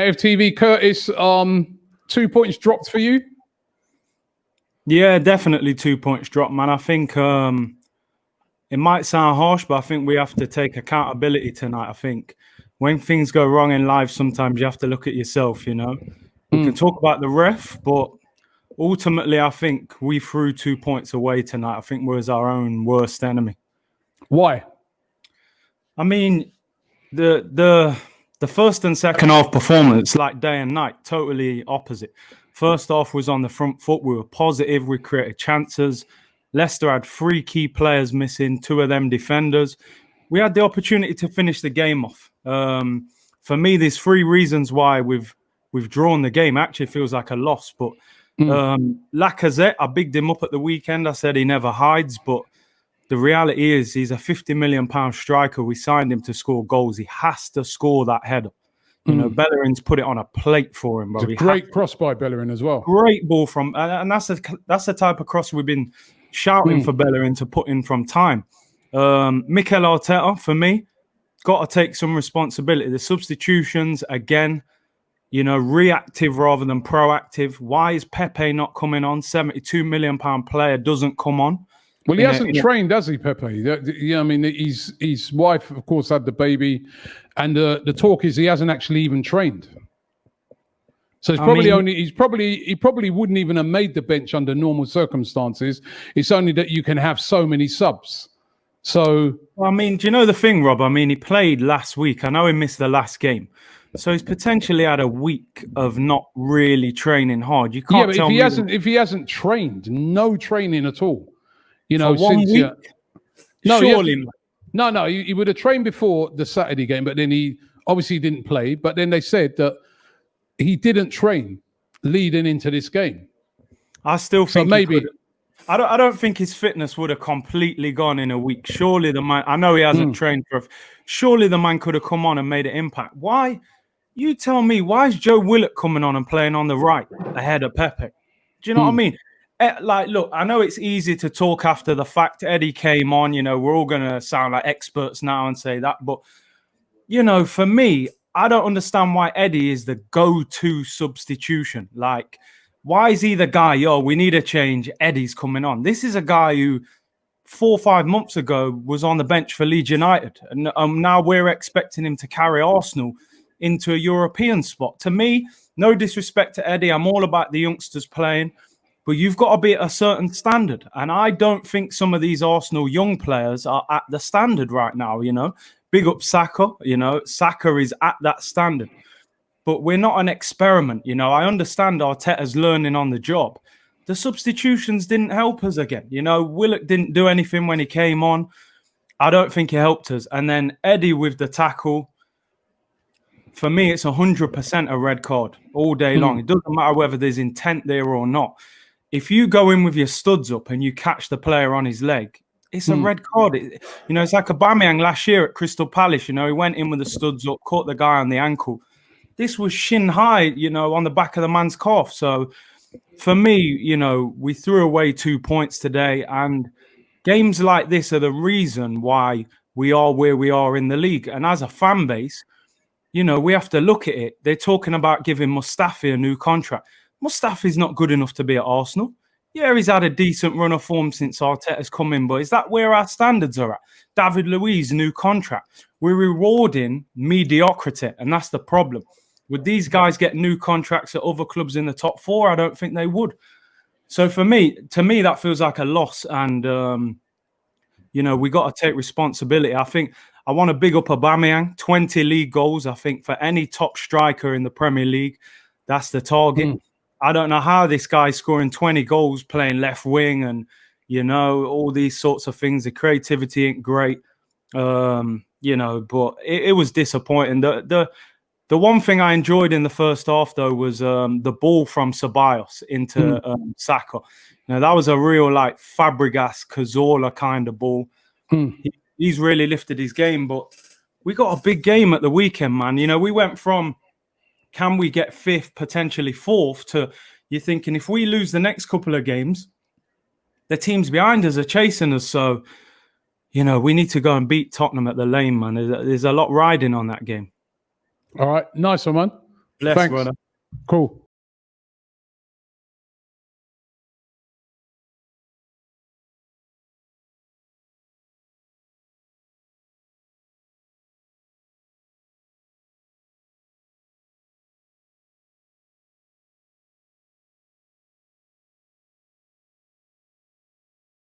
AFTV, Curtis, 2 points dropped for you? Yeah, definitely 2 points dropped, man. I think it might sound harsh, but I think we have to take accountability tonight. I think when things go wrong in life, sometimes you have to look at yourself, you know. We can talk about the ref, but ultimately, I think we threw 2 points away tonight. I think we was our own worst enemy. Why? I mean, the first and second half performance, like day and night, totally opposite. First half was on the front foot. We were positive. We created chances. Leicester had 3 key players missing, 2 of them defenders. We had the opportunity to finish the game off. For me, there's 3 reasons why we've drawn the game. Actually, feels like a loss, but Lacazette, I bigged him up at the weekend. I said he never hides, but the reality is he's a £50 million striker. We signed him to score goals. He has to score that header. You know, Bellerin's put it on a plate for him. Bro. It's a great cross by Bellerin as well. Great ball from, and that's the type of cross we've been shouting for Bellerin to put in from time. Mikel Arteta, for me, got to take some responsibility. The substitutions, again, you know, reactive rather than proactive. Why is Pepe not coming on? £72 million player doesn't come on. Well, he hasn't trained, has he, Pepe? Yeah, I mean, his wife, of course, had the baby, and the talk is he hasn't actually even trained. So it's probably he probably wouldn't even have made the bench under normal circumstances. It's only that you can have so many subs. So I mean, do you know the thing, Rob? I mean, he played last week. I know he missed the last game. So he's potentially had a week of not really training hard. You can't tell me if he hasn't trained, no training at all. You know, for 1 week. Surely. No, he would have trained before the Saturday game, but then he obviously didn't play. But then they said that he didn't train leading into this game. I still think so maybe. I don't think his fitness would have completely gone in a week. Surely the man. I know he hasn't trained surely the man could have come on and made an impact. Why? You tell me. Why is Joe Willock coming on and playing on the right ahead of Pepe? Do you know what I mean? Like, look, I know it's easy to talk after the fact. Eddie came on, you know, we're all going to sound like experts now and say that. But, you know, for me, I don't understand why Eddie is the go-to substitution. Like, why is he the guy, we need a change, Eddie's coming on? This is a guy who 4 or 5 months ago was on the bench for Leeds United. And now we're expecting him to carry Arsenal into a European spot. To me, no disrespect to Eddie, I'm all about the youngsters playing. But you've got to be at a certain standard. And I don't think some of these Arsenal young players are at the standard right now, you know. Big up Saka, you know. Saka is at that standard. But we're not an experiment, you know. I understand Arteta's learning on the job. The substitutions didn't help us again. You know, Willock didn't do anything when he came on. I don't think he helped us. And then Eddie with the tackle. For me, it's 100% a red card all day long. It doesn't matter whether there's intent there or not. If you go in with your studs up and you catch the player on his leg, it's a red card. You know, it's like Aubameyang last year at Crystal Palace. You know, he went in with the studs up, caught the guy on the ankle. This was shin high, you know, on the back of the man's calf. So for me, you know, we threw away 2 points today. And games like this are the reason why we are where we are in the league. And as a fan base, you know, we have to look at it. They're talking about giving Mustafi a new contract. Mustafi's not good enough to be at Arsenal. Yeah, he's had a decent run of form since Arteta's come in, but is that where our standards are at? David Luiz, new contract. We're rewarding mediocrity, and that's the problem. Would these guys get new contracts at other clubs in the top 4? I don't think they would. So to me, that feels like a loss, and you know, we got to take responsibility. I think I want to big up Aubameyang, 20 league goals. I think for any top striker in the Premier League, that's the target. I don't know how this guy's scoring 20 goals playing left wing and, you know, all these sorts of things. The creativity ain't great, you know, but it was disappointing. The one thing I enjoyed in the first half, though, was the ball from Ceballos into Saka. Now, that was a real, like, Fabregas, Cazorla kind of ball. He's really lifted his game, but we got a big game at the weekend, man. You know, we went from can we get 5th, potentially 4th, to you're thinking if we lose the next couple of games, the teams behind us are chasing us. So, you know, we need to go and beat Tottenham at the Lane, man. There's a lot riding on that game. All right. Nice one, man. Bless, Thanks. brother. Cool.